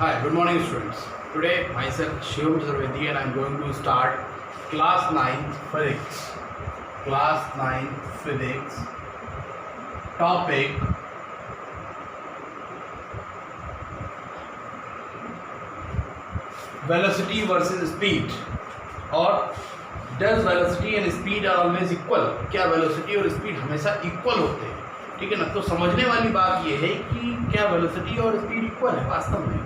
Hi, good morning students. Today myself Shivam Chaturvedi and I am going to start class 9 physics. Class 9 physics topic velocity versus speed or does velocity and speed are always equal? क्या velocity और speed हमेशा equal होते हैं? ठीक है ना। तो समझने वाली बात ये है कि क्या velocity और speed equal है वास्तव में।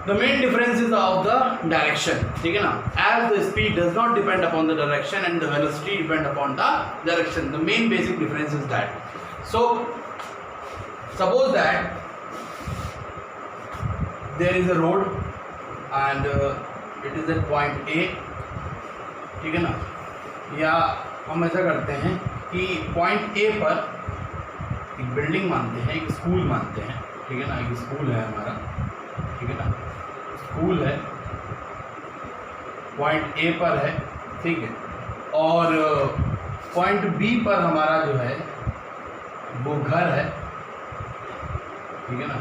The main difference is of the direction, ठीक है ना। As the speed does not depend upon the direction and the velocity depend upon the direction. The main basic difference is that. So suppose that there is a road and it is at point A, ठीक है ना। या हम ऐसा करते हैं कि point A पर एक बिल्डिंग मानते हैं, एक स्कूल मानते हैं, ठीक है ना। एक स्कूल है हमारा, ठीक है ना। स्कूल है, पॉइंट A पर है, ठीक है। और पॉइंट B पर हमारा जो है वो घर है, ठीक है ना।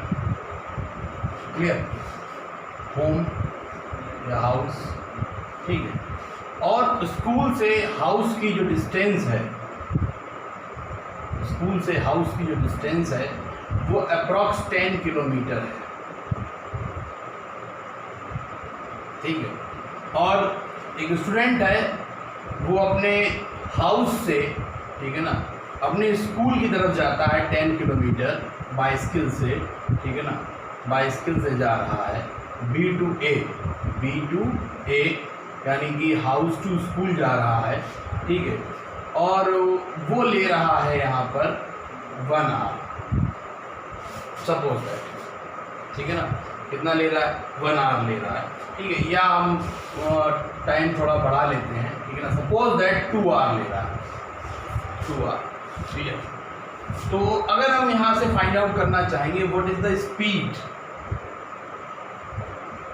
क्लियर, होम या हाउस, ठीक है। और स्कूल से हाउस की जो डिस्टेंस है, स्कूल से हाउस की जो डिस्टेंस है वो अप्रॉक्स 10 किलोमीटर है, ठीक है। और एक स्टूडेंट है वो अपने हाउस से, ठीक है ना, अपने स्कूल की तरफ जाता है 10 किलोमीटर बाइसिकल से, ठीक है ना। बाइसिकल से जा रहा है B to A यानी कि हाउस टू स्कूल जा रहा है, ठीक है। और वो ले रहा है यहाँ पर 1 आवर, सपोज दैट, ठीक है ना। कितना ले रहा है? 1 आवर ले रहा है, ठीक है। या हम टाइम थोड़ा बढ़ा लेते हैं, ठीक है ना। सपोज दैट 2 आवर ले रहा है, 2 आवर, ठीक है। तो अगर हम यहाँ से फाइंड आउट करना चाहेंगे व्हाट इज द स्पीड,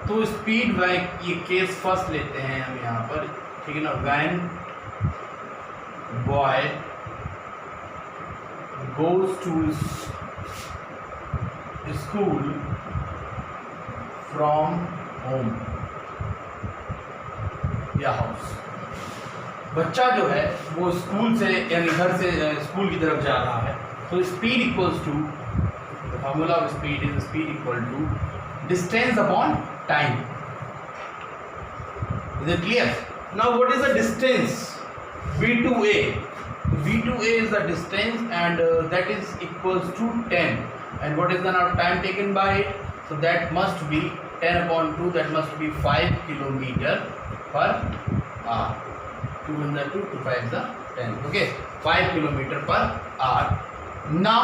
तो स्पीड ये केस फर्स्ट लेते हैं हम यहाँ पर, ठीक है ना। When boy goes to school from home या हाउस, बच्चा जो है वो स्कूल से यानी घर से स्कूल की तरफ जा रहा है, तो speed equals to, the formula of speed is speed equal to distance upon time. Is it clear? Now what is the distance B to A? B to A is the distance and that is equals to 10, and what is the now time taken by it? So that must be 10 upon 2, that must be 5 kilometer per hour. 2 in the 2, 2 5 the 10, okay, 5 kilometer per hour. Now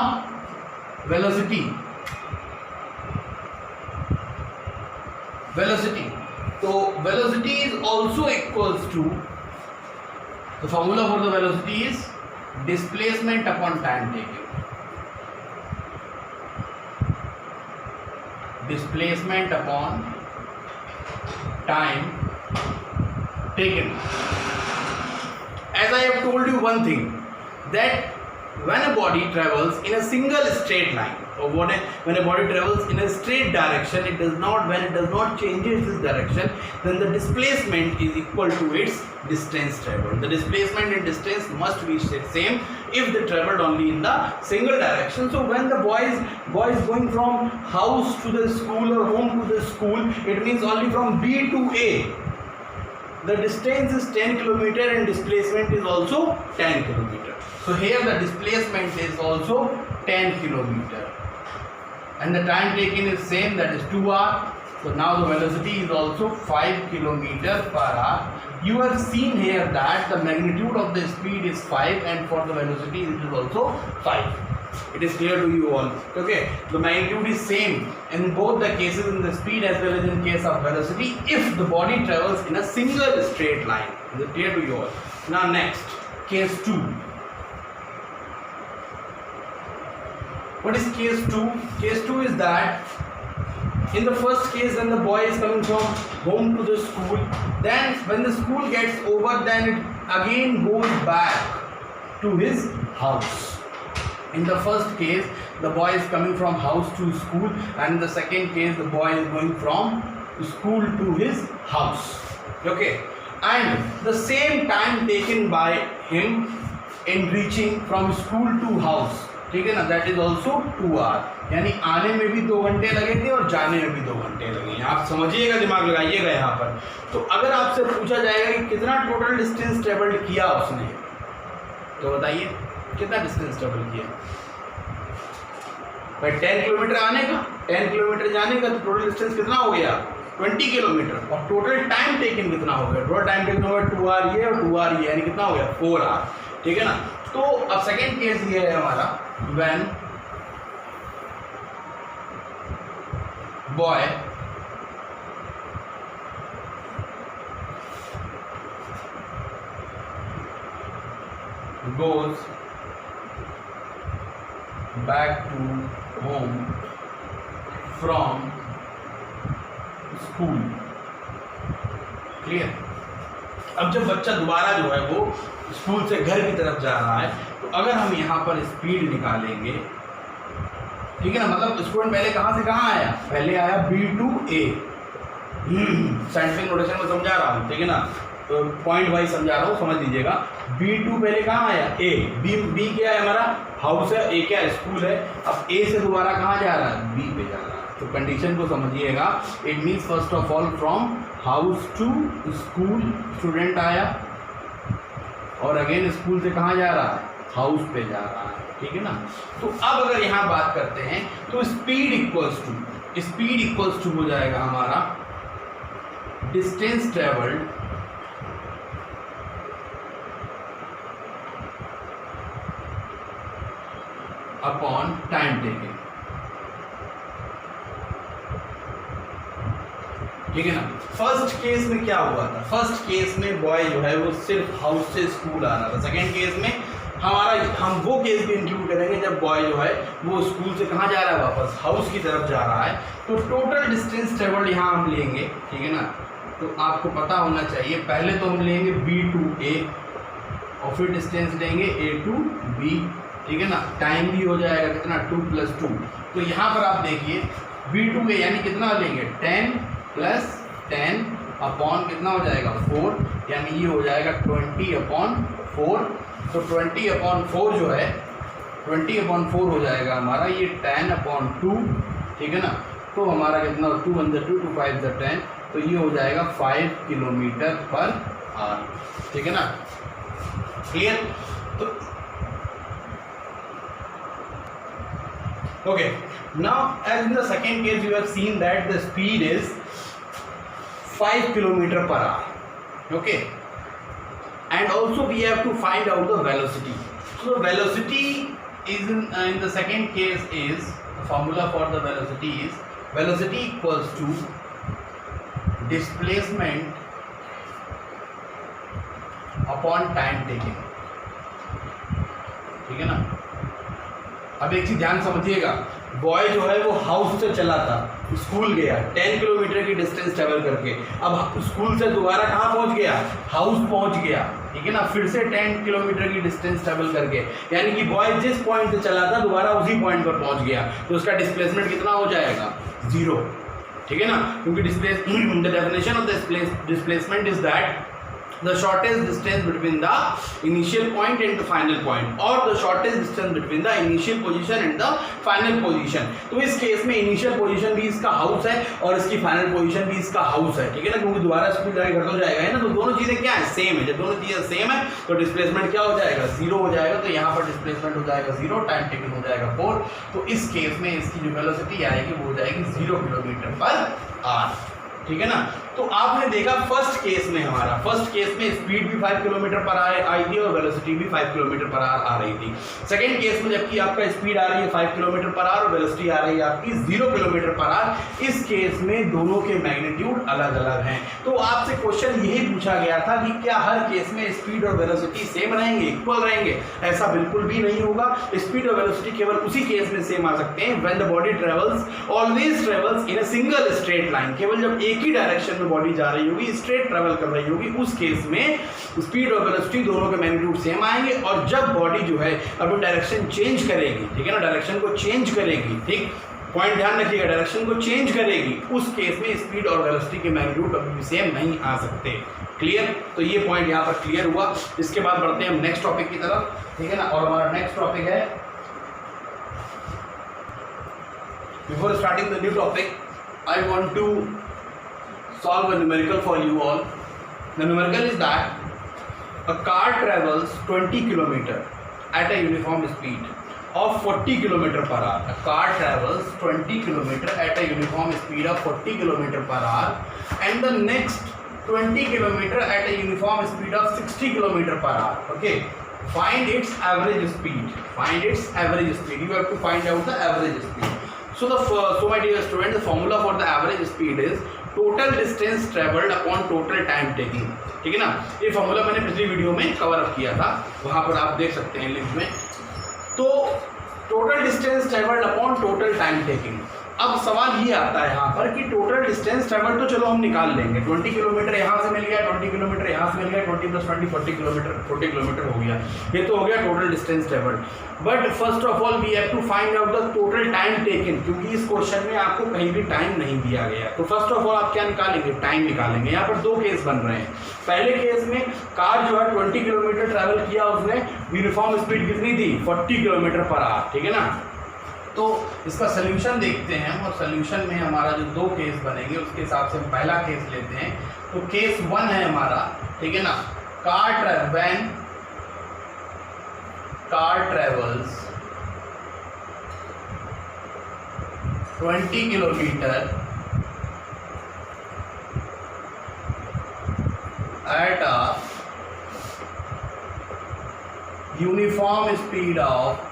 velocity, so velocity is also equals to, the formula for the velocity is displacement upon time taken. Displacement upon time taken. As I have told you one thing, that when a body travels in a single straight line, or when a body travels in a straight direction, it does not, when it does not changes its direction, then the displacement is equal to its distance traveled. The displacement and distance must be same if they traveled only in the single direction. So when the boy is going from house to the school or home to the school, it means only from B to A. The distance is 10 kilometer and displacement is also 10 kilometer. So here the displacement is also 10 kilometer. And the time taken is same, that is 2 hours. So now the velocity is also 5 kilometer per hour. You have seen here that the magnitude of the speed is 5 and for the velocity it is also 5. It is clear to you all, okay. The magnitude is same in both the cases, in the speed as well as in case of velocity, if the body travels in a single straight line. Is it clear to you all? Now next, case 2. What is case 2? Case 2 is that in the first case, when the boy is coming from home to the school, then when the school gets over, then it again goes back to his house. In the first case, the boy is coming from house to school, and in the second case, the boy is going from school to his house. Okay, and the same time taken by him in reaching from school to house, ठीक है ना, that is also 2 hour, यानी आने में भी 2 घंटे लगे थे और जाने में भी 2 घंटे लगे। आप समझिएगा, दिमाग लगाइएगा यहाँ पर। तो अगर आपसे पूछा जाएगा कि कितना टोटल डिस्टेंस ट्रेवल किया उसने, तो बताइए कितना डिस्टेंस ट्रेवल किया भाई? 10 किलोमीटर आने का, 10 किलोमीटर जाने का, तो टोटल डिस्टेंस कितना हो गया? 20 किलोमीटर। और टोटल टाइम टेकन कितना हो गया? टोटल टाइम टेकन हो गया 2 आवर ये और 2 आवर ये, यानी कितना हो गया? 4 आवर, ठीक है ना। तो अब सेकेंड केस ये है हमारा, when boy goes back to home from school, clear. अब जब बच्चा दोबारा जो है वो स्कूल से घर की तरफ जा रहा है, तो अगर हम यहाँ पर स्पीड निकालेंगे, ठीक है ना, मतलब स्टूडेंट पहले कहाँ से कहाँ आया? पहले आया B to A, scientific notation में समझा रहा हूँ, ठीक है ना, तो पॉइंट वाइज समझा रहा हूँ, समझ लीजिएगा। B2 पहले कहाँ आया? A, B क्या है हमारा? हाउस है, A क्या है? स्कूल है। अब A से दोबारा कहाँ जा रहा है? B पे जा रहा है। तो कंडीशन को समझिएगा, it means first of all from house to school student आया, और अगेन स्कूल से कहाँ जा रहा है? हाउस पे जा रहा है, ठीक है ना। तो अब अगर यहाँ बात करते हैं तो स्पीड इक्वल्स टू हो जाएगा हमारा distance travelled upon time taken, ठीक है ना। फर्स्ट केस में क्या हुआ था? फर्स्ट केस में बॉय जो है वो सिर्फ हाउस से स्कूल आ रहा था। सेकेंड केस में हम वो केस भी इंक्लूड करेंगे जब बॉय जो है वो स्कूल से कहाँ जा रहा है? वापस हाउस की तरफ जा रहा है। तो टोटल डिस्टेंस ट्रेवल्ड यहाँ हम लेंगे, ठीक है ना। तो आपको पता होना चाहिए, पहले तो हम लेंगे B to A और फिर डिस्टेंस लेंगे A to B, ठीक है ना। टाइम भी हो जाएगा कितना? 2 + 2। तो यहाँ पर आप देखिए B to A यानी कितना लेंगे? 10 + 10 अपॉन कितना हो जाएगा? 4, यानी ये हो जाएगा 20/4। तो 20/4 जो है 20/4 हो जाएगा हमारा ये 10/2, ठीक है ना। तो हमारा कितना? 2 × 2 2 5 10, तो ये हो जाएगा 5 km/h, ठीक है ना। क्लियर? तो okay, now as in the second case you have seen that the speed is 5 km/h, okay, and also we have to find out the velocity. So velocity is in the second case is, the formula for the velocity is velocity equals to displacement upon time taken, ठीक है ना। अब एक चीज ध्यान समझिएगा, boy जो है वो हाउस से चला था, स्कूल गया, 10 किलोमीटर की डिस्टेंस ट्रेवल करके, अब स्कूल से दोबारा कहाँ पहुँच गया? हाउस पहुँच गया, ठीक है ना। फिर से 10 किलोमीटर की डिस्टेंस ट्रेवल करके, यानी कि बॉय जिस पॉइंट से चला था दोबारा उसी पॉइंट पर पहुँच गया, तो उसका डिस्प्लेसमेंट कितना हो जाएगा? 0, ठीक है ना। क्योंकि the definition of the displacement is that the shortest distance between the initial point and the final point, or the shortest distance between the initial position and the final position। तो इस case में initial position भी इसका house है और इसकी final position भी इसका हाउस है, ठीक है ना। क्योंकि दोबारा स्कूल जाके घर तो जाएगा है ना, तो दोनों चीज़ें क्या है? सेम है। जब दोनों चीज़ें सेम है तो डिस्प्लेसमेंट क्या हो जाएगा? 0 हो जाएगा। तो यहाँ पर डिस्प्लेसमेंट हो जाएगा 0, टाइम टेकन हो जाएगा 4। तो इस केस में इसकी जो वेलोसिटी आएगी वो हो जाएगी 0 km/h, ठीक है ना। तो आपने देखा फर्स्ट केस में स्पीड भी 5 km/h आई थी और वेलोसिटी भी 5 km/h आ रही थी। सेकंड केस में जबकि आपका स्पीड आ रही है 5 km/h और वेलोसिटी आ रही है आपकी 0 km/h, इस केस में दोनों के मैग्नीट्यूड अलग अलग हैं। तो आपसे क्वेश्चन यही पूछा गया था कि क्या हर केस में स्पीड और वेलोसिटी सेम रहेंगे, इक्वल रहेंगे? ऐसा बिल्कुल भी नहीं होगा। स्पीड और वेलोसिटी केवल उसी केस में सेम आ सकते हैं when the body travels always travels in a single straight line, केवल जब एक एक ही डायरेक्शन में बॉडी जा रही होगी, स्ट्रेट ट्रेवल कर रही होगी, उस केस में स्पीड और वेलोसिटी दोनों के मैग्नीट्यूड सेम आएंगे। और जब बॉडी जो है अपनी डायरेक्शन चेंज करेगी, ठीक है ना, डायरेक्शन को चेंज करेगी, ठीक, पॉइंट ध्यान रखिएगा, डायरेक्शन को चेंज करेगी, उस केस में स्पीड और वेलोसिटी के मैग्नीट्यूड कभी भी सेम नहीं आ सकते। क्लियर? तो ये पॉइंट यहाँ पर क्लियर हुआ। इसके बाद बढ़ते हैं हम नेक्स्ट टॉपिक की तरफ, ठीक है ना। और हमारा नेक्स्ट टॉपिक है, before starting the new topic I want to solve a numerical for you all. The numerical is that a car travels 20 km at a uniform speed of 40 km per hour. A car travels 20 km at a uniform speed of 40 km per hour and the next 20 km at a uniform speed of 60 km per hour. Okay. Find its average speed. Find its average speed. You have to find out the average speed. So my dear student, the formula for the average speed is total distance traveled upon total time taking. ठीक है ना, ये formula मैंने पिछली video में cover up किया था, वहां पर आप देख सकते हैं लिंक में। तो total distance travelled upon total time taking. अब सवाल ये आता है यहाँ पर कि टोटल डिस्टेंस ट्रेवल तो चलो हम निकाल लेंगे, 20 किलोमीटर यहाँ से मिल गया, 20 किलोमीटर यहाँ से मिल गया, 20 + 20 40 किलोमीटर हो गया, ये तो हो गया total distance travelled. But first of all we have to find out the total time taken, क्योंकि इस क्वेश्चन में आपको कहीं भी टाइम नहीं दिया गया। तो फर्स्ट ऑफ ऑल आप क्या निकालेंगे? टाइम निकालेंगे। यहाँ पर दो केस बन रहे हैं। पहले केस में कार जो है 20 किलोमीटर ट्रैवल किया, उसने यूनिफॉर्म स्पीड कितनी थी? 40 किलोमीटर पर आवर, ठीक है ना। तो इसका सोल्यूशन देखते हैं हम, और सोल्यूशन में हमारा जो दो केस बनेंगे उसके हिसाब से हम पहला केस लेते हैं। तो केस 1 है हमारा, ठीक है ना, when car travels 20 kilometre at a uniform speed of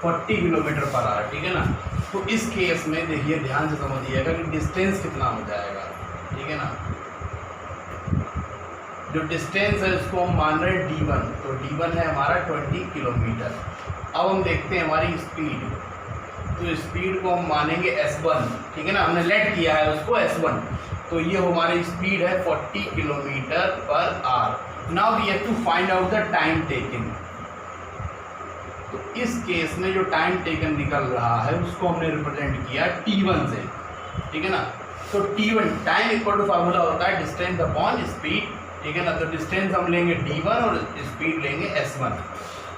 40 kilometre per our, ठीक है ना। तो इस केस में देखिए, ध्यान से समझिएगा कि डिस्टेंस कितना हो जाएगा, ठीक है ना। जो डिस्टेंस है उसको हम मान रहे हैं d1, तो d1 है हमारा 20 किलोमीटर। अब हम देखते हैं हमारी स्पीड, तो स्पीड को हम मानेंगे s1, ठीक है ना, हमने लेट किया है उसको s1, तो ये हमारी स्पीड है 40 kilometre per hour. Now we have to find out the time taken. तो इस केस में जो टाइम टेकन निकल रहा है उसको हमने रिप्रेजेंट किया t1 से, ठीक है ना। तो t1 time equal to formula होता है डिस्टेंस अपॉन स्पीड, ठीक है ना। तो डिस्टेंस हम लेंगे d1 और स्पीड लेंगे s1।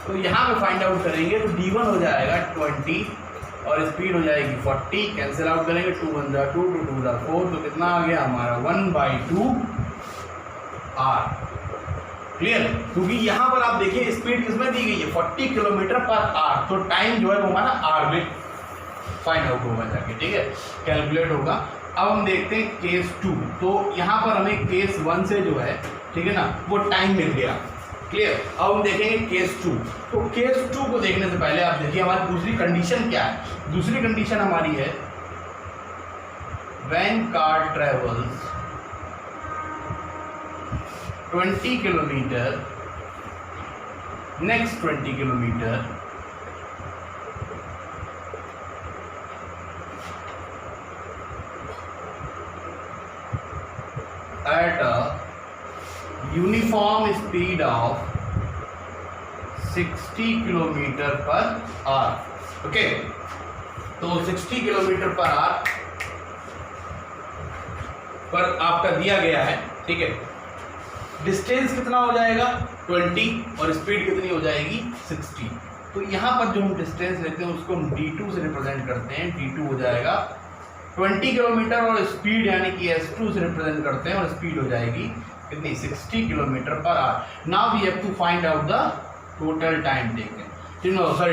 तो यहाँ पे फाइंड आउट करेंगे तो d1 हो जाएगा 20 और स्पीड हो जाएगी 40, कैंसिल आउट करेंगे, 2 × 1 = 2, 2 × 2 = 4, तो कितना आ गया हमारा 1/2 r। क्लियर? क्योंकि यहाँ पर आप देखिए स्पीड किसमें दी गई है? 40 किलोमीटर पर आवर, तो टाइम जो है वो हमारा आर में फाइंड आउट होगा जाके, ठीक है, कैलकुलेट होगा। अब हम देखते हैं केस 2। तो यहाँ पर हमें केस 1 से जो है, ठीक है ना, वो टाइम मिल गया। क्लियर? अब हम देखेंगे केस 2। तो केस 2 को देखने से पहले आप देखिए हमारी दूसरी कंडीशन क्या है। दूसरी कंडीशन हमारी है when car travels 20 kilometre, next 20 kilometre at a uniform speed of 60 kilometre per our. Okay, तो 60 किलोमीटर पर आवर पर आपका दिया गया है, ठीक है। डिस्टेंस कितना हो जाएगा? 20 और स्पीड कितनी हो जाएगी? 60। तो यहाँ पर जो हम डिस्टेंस लेते हैं उसको हम d2 से रिप्रेजेंट करते हैं। d2 हो जाएगा 20 किलोमीटर और स्पीड यानी कि s2 से रिप्रेजेंट करते हैं और स्पीड हो जाएगी कितनी? 60 kilometre per hour. Now we have to find out the total time taken,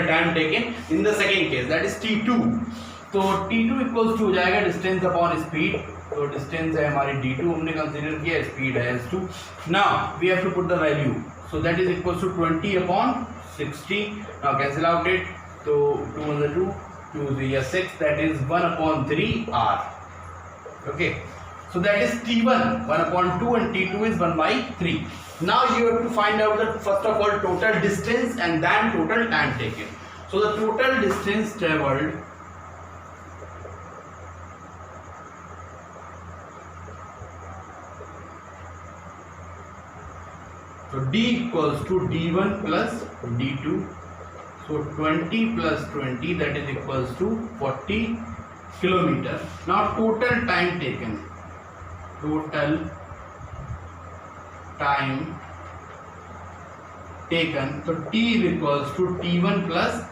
time taken in the second case, that is t2। तो t2 इक्वल्स टू हो जाएगा डिस्टेंस अपॉन स्पीड। तो डिस्टेंस है हमारी d2 हमने कंसीडर किया, speed है s2। Now we have to put the value, so that is equals to 20 upon 60। Now cancel out it, तो 2 × 2 2 × 3 = 6, that is 1/3 r। okay, so that is t1 1/2 and t2 is 1/3. Now you have to find out the first of all total distance and then total time taken. So the total distance traveled So d equals to d1 plus d2. So 20 plus 20, that is equals to 40 kilometer. Now total time taken. Total time taken. So t is equals to t1 plus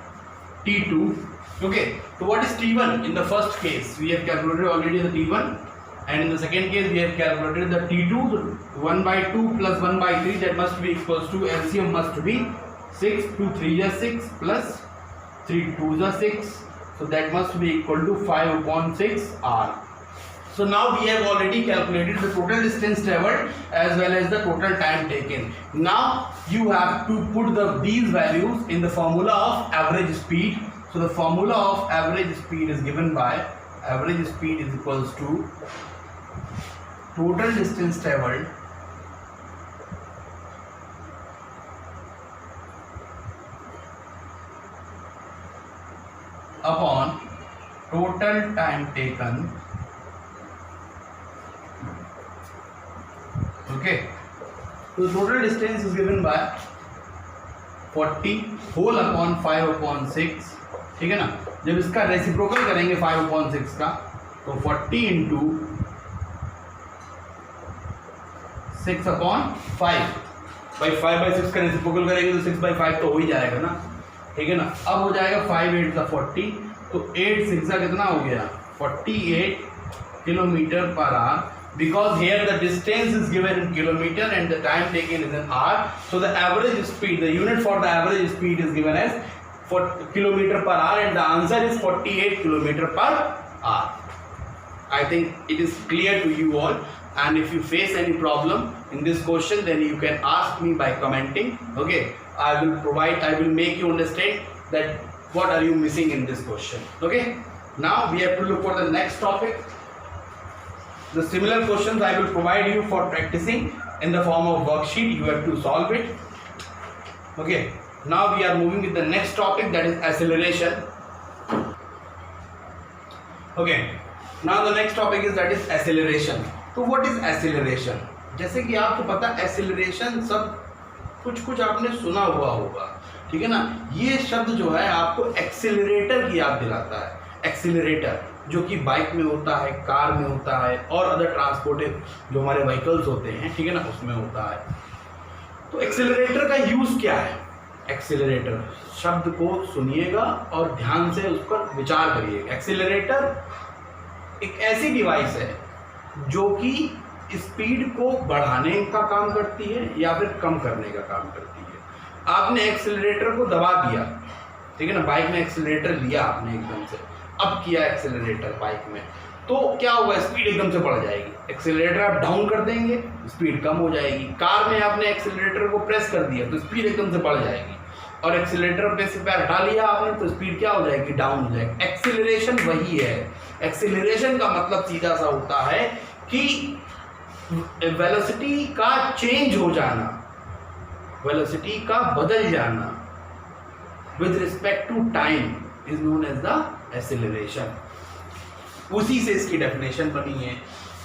t2. Okay. So what is t1? In the first case, we have calculated already the t1. And in the second case, we have calculated the T2, 1 by 2 plus 1 by 3, that must be equals to LCM must be 6, 2 3 is 6 plus 3 2 is 6. So that must be equal to 5 upon 6 R. So now we have already calculated the total distance traveled as well as the total time taken. Now you have to put these values in the formula of average speed. So the formula of average speed is given by average speed is equals to total distance traveled upon total time taken. Okay, so total distance is given by 40 whole upon 5 upon 6. ठीक है ना, जब इसका reciprocal करेंगे 5 upon 6 का, तो 40 into 6 upon 5 भाई 5 by 6 का रेसिप्रोकल करेंगे तो 6 by 5 तो हो ही जाएगा ना, ठीक है ना। अब हो जाएगा 5 8 का 40, तो 8 6 का कितना हो गया 48 kilometre per our. Because here the distance is given in kilometer and the time taken is in hour, so the average speed, the unit for the average speed is given as kilometer per hour, and the answer is 48 kilometer per hour. I think it is clear to you all, and if you face any problem in this question, then you can ask me by commenting. Okay, I will make you understand that what are you missing in this question. Okay, now we have to look for the next topic. The similar questions I will provide you for practicing in the form of worksheet. You have to solve it. Okay, now we are moving with the next topic, that is acceleration. Okay, now the next topic is that is acceleration. So what is acceleration? जैसे कि आपको पता acceleration सब कुछ आपने सुना हुआ होगा, ठीक है ना। ये शब्द जो है आपको एक्सेलरेटर की याद दिलाता है. एक्सेलरेटर जो कि बाइक में होता है, कार में होता है और अदर ट्रांसपोर्टेड जो हमारे व्हीकल्स होते हैं, ठीक है ना, उसमें होता है. तो एक्सेलरेटर का यूज़ क्या है? एक्सेलरेटर शब्द को सुनिएगा और ध्यान से उस पर विचार करिएगा. एक्सेलरेटर एक ऐसी डिवाइस है जो कि स्पीड को बढ़ाने का काम करती है या फिर कम करने का काम करती है. आपने एक्सेलरेटर को दबा दिया, ठीक है ना, बाइक में एक्सेलरेटर लिया आपने एकदम से, अब किया एक्सेलरेटर बाइक में, तो क्या होगा, स्पीड एकदम से बढ़ जाएगी. एक्सेलरेटर आप डाउन कर देंगे, स्पीड कम हो जाएगी. कार में आपने एक्सेलरेटर को प्रेस कर दिया तो स्पीड एकदम से बढ़ जाएगी, और एक्सेलरेटर पे से पैर हटा लिया आपने तो स्पीड क्या हो जाएगी, डाउन हो जाएगी. एक्सेलरेशन वही है. एक्सेलरेशन का मतलब सीधा सा होता है कि वेलोसिटी का चेंज हो जाना, वेलोसिटी का बदल जाना with respect to time is known as the acceleration. उसी से इसकी डेफिनेशन बनी है,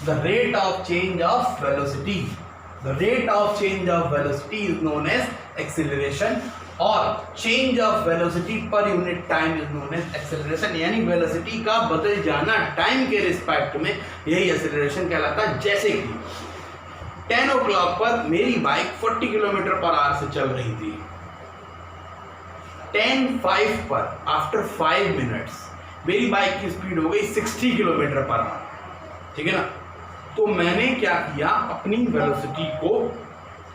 the rate of change of velocity. The rate of change of velocity is known as acceleration, और change of velocity per unit time is known as acceleration. यानी velocity का बदल जाना टाइम के रिस्पेक्ट में, यही एक्सेलरेशन कहलाता है. जैसे कि 10 o'clock पर मेरी बाइक 40 किलोमीटर पर आवर से चल रही थी. 10:05 पर आफ्टर 5 मिनट्स मेरी बाइक की स्पीड हो गई 60 किलोमीटर पर आवर, ठीक है ना. तो मैंने क्या किया, अपनी वेलोसिटी को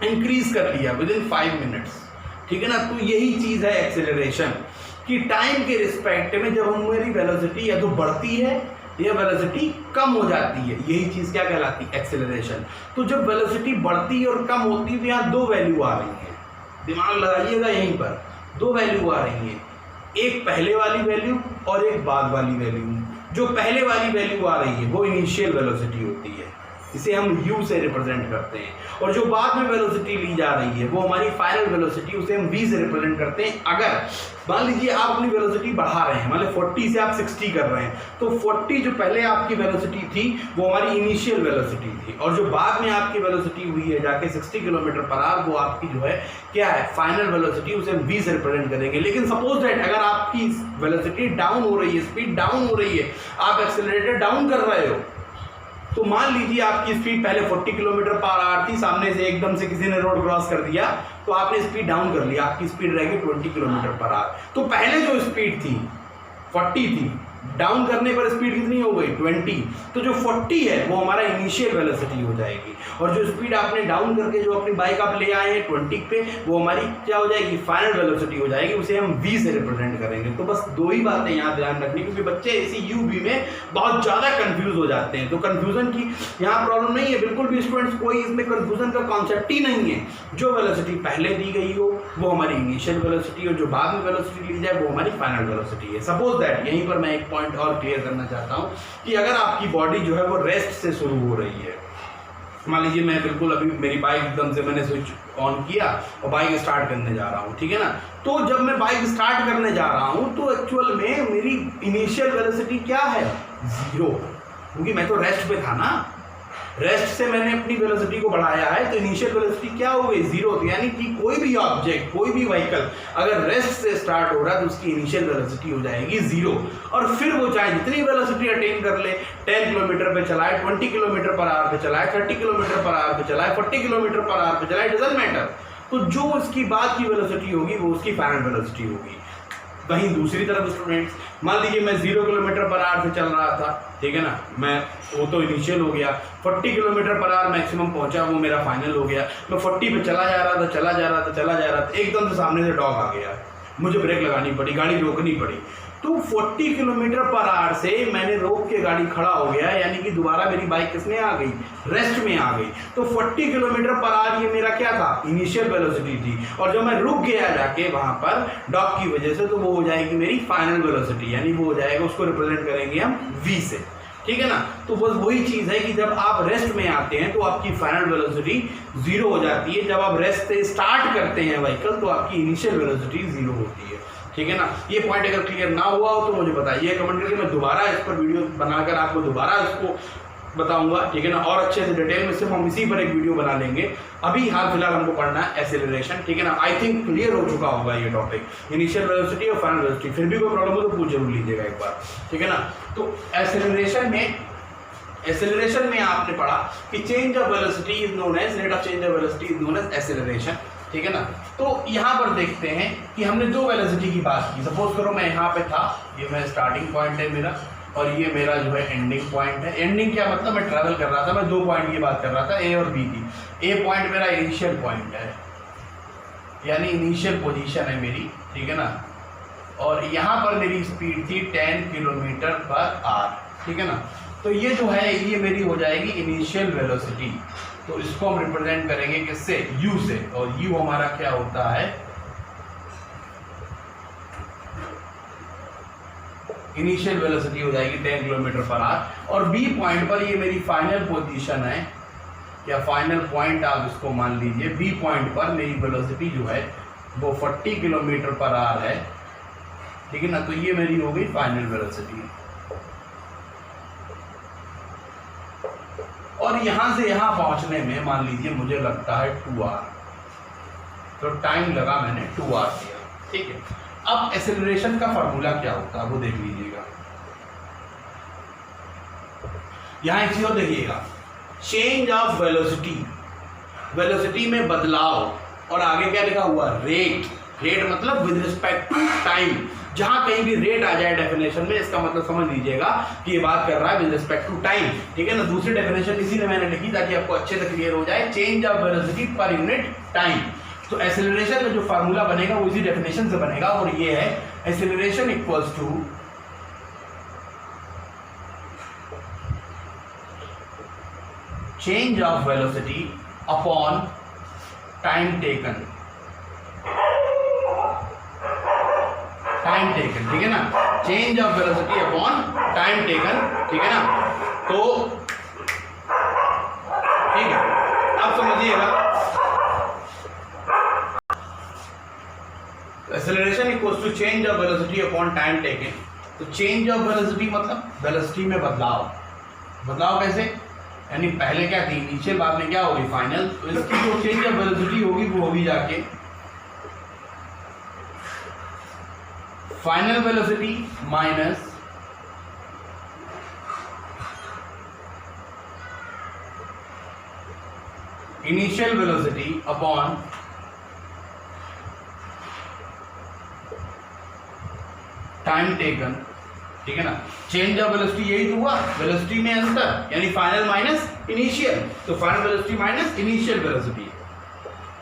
इंक्रीज कर लिया विद इन 5 मिनट्स, ठीक है ना. तो यही चीज़ है एक्सेलरेशन, कि टाइम के रिस्पेक्ट में जब हमारी वेलोसिटी या तो बढ़ती है या वेलोसिटी कम हो जाती है, यही चीज़ क्या कहलाती है, एक्सेलरेशन. तो जब वेलोसिटी बढ़ती है और कम होती है तो यहाँ दो वैल्यू आ रही हैं, दिमाग लगाइएगा यहीं पर. दो वैल्यू आ रही हैं, एक पहले वाली वैल्यू और एक बाद वाली वैल्यू. जो पहले वाली वैल्यू आ रही है वो इनिशियल वेलोसिटी होती है, इसे हम u से रिप्रेजेंट करते हैं। और जो बाद में वेलोसिटी ली जा रही है वो हमारी फाइनल वेलोसिटी, उसे हम v से रिप्रेजेंट करते हैं। अगर मान लीजिए आप अपनी वेलोसिटी बढ़ा रहे हैं, मान लीजिए 40 से आप 60 कर रहे हैं, तो 40 जो पहले आपकी वेलोसिटी थी वो हमारी इनिशियल वेलोसिटी थी, और जो बाद में आपकी वेलोसिटी हुई है जाके 60 किलोमीटर पर आवर, वो आपकी जो है क्या है, फाइनल वेलोसिटी, उसे हम v से रिप्रेजेंट करेंगे। लेकिन सपोज दैट अगर आपकी वेलोसिटी डाउन हो रही है, स्पीड डाउन हो रही है, आप एक्सेलरेटर डाउन कर रहे हो, तो मान लीजिए आपकी स्पीड पहले 40 किलोमीटर पर आवर थी, सामने से एकदम से किसी ने रोड क्रॉस कर दिया तो आपने स्पीड डाउन कर लिया, आपकी स्पीड रहेगी 20 किलोमीटर पर आवर। तो पहले जो स्पीड थी 40 थी, डाउन करने पर स्पीड कितनी हो गई 20, तो जो 40 है वो हमारा इनिशियल वेलोसिटी हो जाएगी, और जो स्पीड आपने डाउन करके जो अपनी बाइक आप ले आए हैं 20 पे, वो हमारी क्या हो जाएगी, फाइनल वेलोसिटी हो जाएगी, उसे हम v से रिप्रेजेंट करेंगे। तो बस दो ही बातें यहाँ ध्यान रखनी, क्योंकि बच्चे इसी u v में बहुत ज़्यादा कंफ्यूज हो जाते हैं। तो कंफ्यूजन की यहाँ प्रॉब्लम नहीं है, बिल्कुल भी स्टूडेंट्स, कोई इसमें कंफ्यूजन का कॉन्सेप्ट ही नहीं है। जो वेलोसिटी पहले दी गई हो वो हमारी इनिशियल वेलोसिटी, और जो बाद में वेलोसिटी ली जाए वो हमारी फाइनल वेलोसिटी है। सपोज दैट यहीं पर मैं एक पॉइंट और क्लियर करना चाहता हूँ कि अगर आपकी बॉडी जो है वो रेस्ट से शुरू हो रही है, मान लीजिए मैं बिल्कुल अभी मेरी बाइक एकदम से मैंने स्विच ऑन किया और बाइक स्टार्ट करने जा रहा हूँ, ठीक है ना। तो जब मैं बाइक स्टार्ट करने जा रहा हूँ तो एक्चुअल में मेरी इनिशियल वेलोसिटी क्या है, 0, क्योंकि मैं तो रेस्ट पे था ना। रेस्ट से मैंने अपनी वेलोसिटी को बढ़ाया है, तो इनिशियल वेलोसिटी क्या हो गई, 0। तो यानी कि कोई भी ऑब्जेक्ट, कोई भी व्हीकल अगर रेस्ट से स्टार्ट हो रहा है तो उसकी इनिशियल वेलोसिटी हो जाएगी 0, और फिर वो चाहे जितनी वेलोसिटी अटेन कर ले, 10 किलोमीटर पे चलाए, 20 किलोमीटर पर आवर पे चलाए, 30 किलोमीटर पर आवर पे चलाए, 40 किलोमीटर पर आवर पे चलाए, डजंट मैटर। तो जो उसकी बाद की वेलोसिटी होगी वो उसकी फाइनल वेलोसिटी होगी। वहीं दूसरी तरफ स्टूडेंट्स, मान लीजिए मैं 0 किलोमीटर पर आवर से चल रहा था, ठीक है ना, मैं वो तो इनिशियल हो गया, 40 किलोमीटर पर आवर मैक्सिमम पहुंचा, वो मेरा फाइनल हो गया। मैं 40 पे चला जा रहा था, एकदम से सामने से डॉग आ गया, मुझे ब्रेक लगानी पड़ी, गाड़ी रोकनी पड़ी। तो 40 किलोमीटर पर आवर से मैंने रोक के गाड़ी खड़ा हो गया, यानी कि दोबारा मेरी बाइक किसमें आ गई, रेस्ट में आ गई। तो 40 किलोमीटर पर आवर ये मेरा क्या था, इनिशियल वेलोसिटी थी, और जब मैं रुक गया जाके वहां पर डॉग की वजह से, तो वो हो जाएगी मेरी फाइनल वेलोसिटी, यानी वो हो जाएगा, उसको रिप्रेजेंट करेंगे हम v से, ठीक है ना। तो बस वही चीज़ है कि जब आप रेस्ट में आते हैं तो आपकी फाइनल वेलोसिटी 0 हो जाती है, जब आप रेस्ट से स्टार्ट करते हैं व्हीकल तो आपकी इनिशियल वेलोसिटी 0 होती है, ठीक है ना। ये पॉइंट अगर क्लियर ना हुआ हो तो मुझे बताइए कमेंट करके, मैं दोबारा इस पर वीडियो बनाकर आपको दोबारा इसको बताऊंगा, ठीक है ना, और अच्छे से डिटेल में। सिर्फ हम इसी पर एक वीडियो बना लेंगे। अभी हाल फिलहाल हमको पढ़ना है एक्सेलरेशन, ठीक है ना। आई थिंक क्लियर हो चुका होगा ये टॉपिक, इनिशियल वेलोसिटी और फाइनल वेलोसिटी। फिर भी कोई प्रॉब्लम हो तो पूछ जरूर लीजिएगा एक बार, ठीक है ना। तो एक्सेलरेशन में आपने पढ़ा कि change of velocity is known as, rate of change of velocity is known as acceleration, ठीक है ना। तो यहाँ पर देखते हैं कि हमने दो वेलोसिटी की बात की। सपोज करो मैं यहाँ पे था, ये मैं स्टार्टिंग पॉइंट है मेरा, और ये मेरा जो है एंडिंग पॉइंट है। एंडिंग क्या मतलब, मैं ट्रैवल कर रहा था, मैं 2 पॉइंट की बात कर रहा था, ए और बी की। ए पॉइंट मेरा इनिशियल पॉइंट है, यानी इनिशियल पोजीशन है मेरी, ठीक है ना। और यहाँ पर मेरी स्पीड थी 10 किलोमीटर पर आवर, ठीक है ना। तो ये जो है ये मेरी हो जाएगी इनिशियल वेलोसिटी। तो इसको हम रिप्रेजेंट करेंगे किससे, u से, और u हमारा क्या होता है, इनिशियल वेलोसिटी हो जाएगी 10 किलोमीटर पर आवर। और b पॉइंट पर ये मेरी फाइनल पोजीशन है, या फाइनल पॉइंट आप इसको मान लीजिए। b पॉइंट पर मेरी वेलोसिटी जो है वो 40 किलोमीटर पर आवर है, ठीक है ना। तो ये मेरी हो गई फाइनल वेलोसिटी। और यहां से यहां पहुंचने में मान लीजिए मुझे लगता है 2 आवर, तो टाइम लगा मैंने 2 आवर दिया, ठीक है। अब एक्सेलरेशन का फॉर्मूला क्या होता है वो देख लीजिएगा। यहां एक चीज और देखिएगा, चेंज ऑफ वेलोसिटी, वेलोसिटी में बदलाव, और आगे क्या लिखा हुआ, रेट। रेट मतलब विद रिस्पेक्ट टू टाइम। जहां कहीं भी रेट आ जाए डेफिनेशन में, इसका मतलब समझ लीजिएगा कि ये बात कर रहा है विद रिस्पेक्ट टू टाइम, ठीक है ना। दूसरी डेफिनेशन इसीलिए मैंने लिखी ताकि आपको अच्छे से क्लियर हो जाए, change of velocity per unit time. तो एक्सेलरेशन में जो फार्मूला बनेगा वो इसी डेफिनेशन से बनेगा, और ये है acceleration equals to change of velocity upon time taken, time taken, ठीक है ना। Change of velocity upon time taken, ठीक है ना। तो acceleration equals to change of velocity upon time taken. तो चेंज ऑफ वेलोसिटी मतलब वेलोसिटी में बदलाव। बदलाव कैसे? यानी पहले क्या थी इनिशियल, बाद में क्या होगी फाइनल। तो इसकी जो चेंज ऑफ वेलोसिटी होगी वो होगी जाके final velocity minus initial velocity upon time taken. ठीक है ना, चेंज ऑफ वेलोसिटी यही तो हुआ, वेलोसिटी में अंतर यानी फाइनल माइनस इनिशियल। तो final velocity minus initial velocity.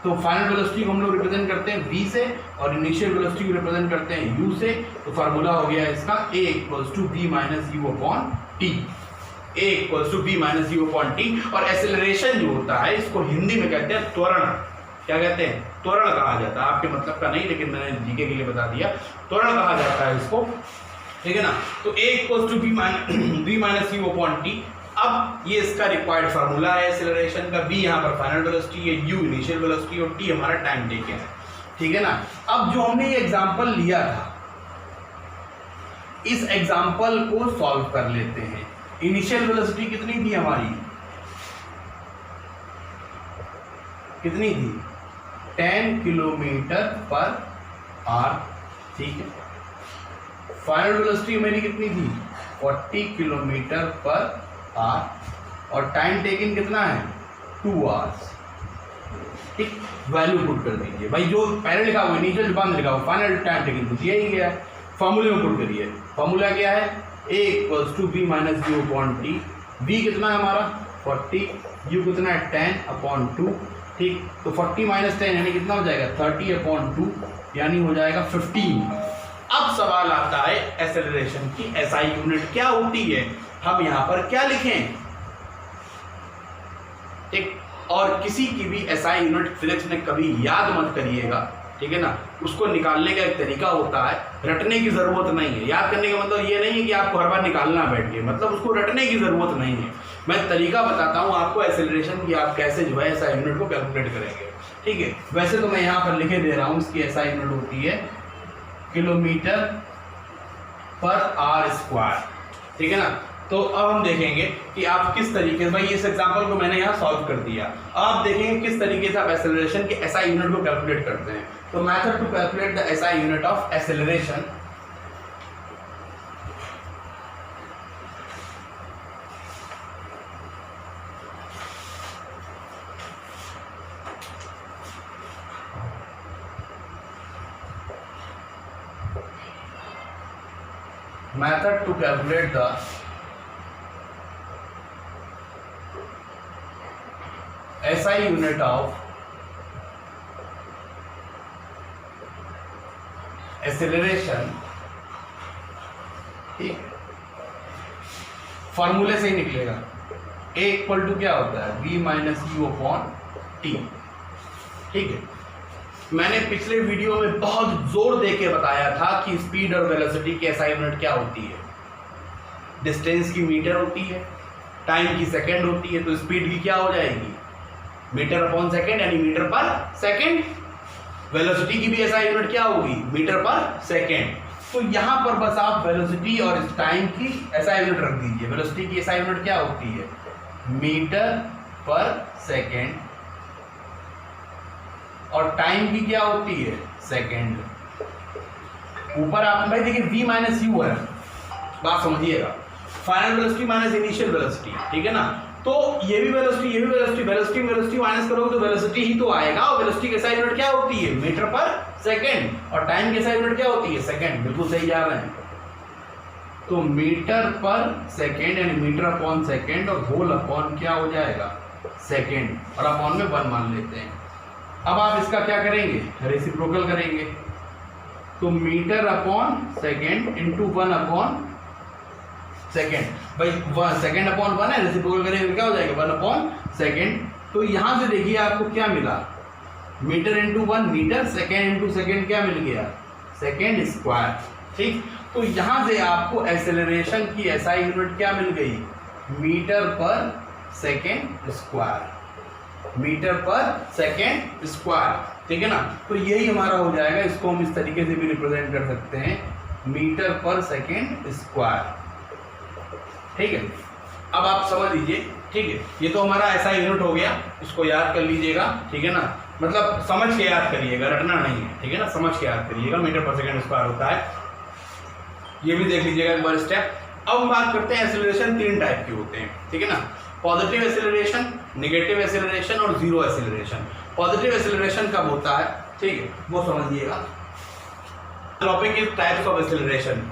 तो फाइनल वेलोसिटी को हम लोग रिप्रेजेंट करते हैं v से और इनिशियल वेलोसिटी को रिप्रेजेंट करते हैं u से। तो फार्मूला हो गया इसका a equals to v minus u upon t. a equals to v minus u upon t. और एक्सेलरेशन जो होता है इसको हिंदी में कहते हैं त्वरण। क्या कहते हैं? त्वरण कहा जाता है। आपके मतलब का नहीं, लेकिन मैंने जीके के लिए बता दिया, त्वरण कहा जाता है इसको। ठीक है ना। तो a equals to v minus u upon t. अब ये इसका रिक्वायर्ड फार्मूला है एक्सेलरेशन का। v यहाँ पर फाइनल वेलोसिटी है, u इनिशियल वेलोसिटी और t हमारा टाइम टेकन है। ठीक है ना। अब जो हमने ये एग्जांपल लिया था, इस एग्जांपल को सॉल्व कर लेते हैं। इनिशियल वेलोसिटी कितनी थी हमारी? कितनी थी? 10 किलोमीटर पर आवर। ठीक है। फाइनल वेलोसिटी मेरी कितनी थी? 40 किलोमीटर पर आवर। और टाइम टेकन कितना है? 2 आवर्स। ठीक, वैल्यू पुट कर दीजिए भाई। जो पहले लिखा हुआ इनिशियल, जो बाद में लिखा हुआ फाइनल, टाइम टेकन तो दिया ही गया है, फॉर्मूले में पुट करिए। फॉर्मूला क्या है? a equals to v minus u upon t. v कितना है हमारा? 40, u कितना है? 10 अपॉन 2। ठीक, तो 40 माइनस 10 यानी कितना हो जाएगा? 30 अपॉन 2 यानी हो जाएगा 15। अब सवाल आता है एक्सेलरेशन की एसआई यूनिट क्या होती है, हम यहां पर क्या लिखें? ठीक, और किसी की भी एसआई यूनिट फिजिक्स में कभी याद मत करिएगा। ठीक है ना। उसको निकालने का एक तरीका होता है, रटने की जरूरत नहीं है। याद करने का मतलब ये नहीं है कि आपको हर बार निकालना बैठ के, मतलब उसको रटने की जरूरत नहीं है। मैं तरीका बताता हूँ आपको एक्सेलरेशन की, आप कैसे जो है एसआई यूनिट को कैलकुलेट करेंगे। ठीक है, वैसे तो मैं यहाँ पर लिखे दे रहा हूँ, इसकी एसआई यूनिट होती है किलोमीटर पर आवर स्क्वायर। ठीक है ना। तो अब हम देखेंगे कि आप किस तरीके से, भाई इस एग्जांपल को मैंने यहाँ सॉल्व कर दिया, आप देखेंगे किस तरीके से आप एक्सेलरेशन के एसआई यूनिट को कैलकुलेट करते हैं। तो method to calculate the SI unit of acceleration. Method to calculate the SI unit of acceleration। ठीक, फॉर्मूले से ही निकलेगा। A इक्वल टू क्या होता है? v minus u upon T. ठीक है, मैंने पिछले वीडियो में बहुत जोर देके बताया था कि स्पीड और वेलोसिटी की एसआई यूनिट क्या होती है। डिस्टेंस की मीटर होती है, टाइम की सेकंड होती है, तो स्पीड की क्या हो जाएगी? मीटर अपॉन सेकंड यानी मीटर पर सेकंड। वेलोसिटी की भी एसआई यूनिट क्या होगी? मीटर पर सेकंड। तो यहां पर बस आप वेलोसिटी और इस टाइम की एसआई यूनिट रख दीजिए। वेलोसिटी की एसआई यूनिट क्या होती है? मीटर पर सेकंड। और टाइम की क्या होती है? सेकंड। ऊपर आप भाई देखिए v माइनस यू है, बात समझिएगा। Final velocity minus initial velocity. ठीक है ना। तो ये भी वेलोसिटी, ये भी वेलोसिटी, वेलोसिटी वेलोसिटी माइनस करोगे तो वेलोसिटी ही तो आएगा। और वेलोसिटी की एसआई यूनिट क्या होती है? मीटर पर सेकंड। और टाइम की एसआई यूनिट क्या होती है? सेकंड। बिल्कुल सही जा रहे हैं। तो मीटर पर सेकंड यानी मीटर अपॉन सेकंड और होल अपॉन क्या हो जाएगा? सेकंड। और अपॉन में 1 मान लेते हैं। अब आप इसका क्या करेंगे? रेसिप्रोकल करेंगे। तो metre upon second into 1 upon second. भाई सेकेंड अपॉन 1 है, रेसिप्रोकल करेंगे तो क्या हो जाएगा? 1 अपॉन सेकेंड। तो यहां से देखिए आपको क्या मिला? Metre into 1 metre, second into second क्या मिल गया? Second square. ठीक, तो यहां से आपको एक्सेलरेशन की एसआई यूनिट क्या मिल गई? मीटर पर सेकेंड स्क्वायर। मीटर पर सेकेंड स्क्वायर, ठीक है ना। तो यही हमारा हो जाएगा, इसको हम इस तरीके से भी रिप्रेजेंट कर सकते हैं, मीटर पर सेकेंड स्क्वायर, ठीक है। अब आप समझ लीजिए, ठीक है, ये तो हमारा ऐसा यूनिट हो गया, इसको याद कर लीजिएगा, ठीक है ना, मतलब समझ के याद करिएगा, रटना नहीं है, ठीक है ना, समझ के याद करिएगा, मीटर पर सेकेंड स्क्वायर होता है, ये भी देख लीजिएगा एक बार स्टेप। अब बात करते हैं एक्सेलरेशन 3 टाइप के होते हैं, ठीक है ना, पॉजिटिव एक्सेलरेशन, नेगेटिव एक्सेलरेशन और जीरो एक्सेलरेशन। पॉजिटिव एक्सेलरेशन कब होता है, ठीक है, वो समझिएगा। Topic is types of acceleration.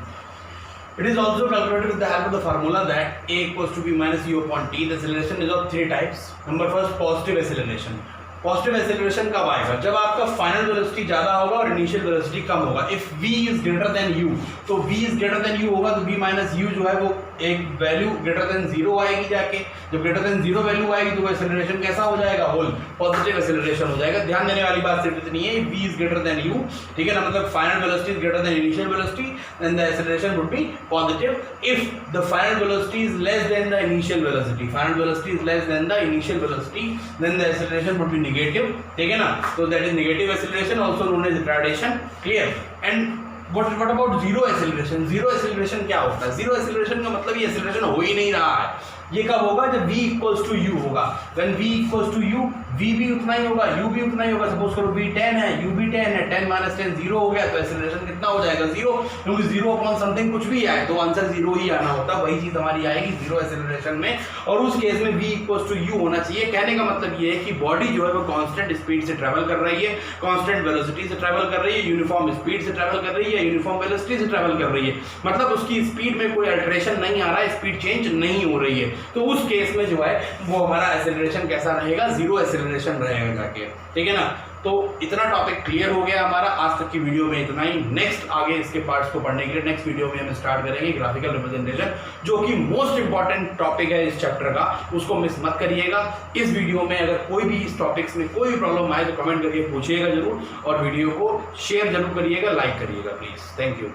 It is also calculated with the help of the formula that a equals to b minus u upon t. The acceleration is of 3 types. Number first, positive acceleration. Positive acceleration कब आएगा, जब आपका final velocity ज्यादा होगा और initial velocity कम होगा। If v is greater than u, तो v is greater than u होगा तो v माइनस u जो है वो एक वैल्यू ग्रेटर देन 0 आएगी जाके, जब ग्रेटर देन 0 वैल्यू आएगी तो एक्सेलरेशन कैसा हो जाएगा, होल पॉजिटिव एक्सेलरेशन हो जाएगा। ध्यान देने वाली बात सिर्फ इतनी है, v is greater than u, ठीक है ना, मतलब final velocity is greater than initial velocity, then the acceleration would be positive. If the final velocity is less than the initial velocity, final velocity is less than the initial velocity, then the acceleration would be negative, ठीक है ना, तो that is negative acceleration, also known as retardation, clear. And what about zero acceleration? Zero acceleration क्या होता है? Zero acceleration का मतलब ये एक्सेलरेशन हो ही नहीं रहा है, ये कब होगा, जब v इक्वल्स टू u होगा। When v equals to u, v भी उतना ही होगा, u भी उतना ही होगा। सपोज करो v 10 है, u भी 10 है, 10 माइनस 10 0 हो गया, तो एक्सेलरेशन कितना हो जाएगा, 0, क्योंकि 0 अपॉन समथिंग कुछ भी आए तो आंसर 0 ही आना होता है, वही चीज हमारी आएगी जीरो एक्सेलरेशन में। और उस केस में v इक्वल्स टू u होना चाहिए। कहने का मतलब ये है कि बॉडी जो है वो कांस्टेंट स्पीड से ट्रैवल कर रही है, कांस्टेंट वेलोसिटी से ट्रैवल कर रही है, यूनिफॉर्म स्पीड से ट्रैवल कर रही है, यूनिफॉर्म वेलोसिटी से ट्रैवल कर रही है, मतलब उसकी स्पीड में कोई अल्टरेशन नहीं आ रहा है, स्पीड चेंज नहीं हो रही है। तो उस केस में जो है वो हमारा एक्सेलरेशन कैसा रहेगा, जीरो एक्सेलरेशन रहेगा जाके, ठीक है ना। तो इतना टॉपिक क्लियर हो गया हमारा। आज तक की वीडियो में इतना ही। नेक्स्ट आगे इसके पार्ट्स को पढ़ने के लिए नेक्स्ट वीडियो में हम स्टार्ट करेंगे ग्राफिकल रिप्रेजेंटेशन, जो कि मोस्ट इंपॉर्टेंट टॉपिक है इस चैप्टर का, उसको मिस मत करिएगा। इस वीडियो में अगर कोई भी इस टॉपिक्स में कोई भी प्रॉब्लम आए तो कमेंट करके पूछिएगा जरूर, और वीडियो को शेयर जरूर करिएगा, लाइक करिएगा प्लीज। Thank you.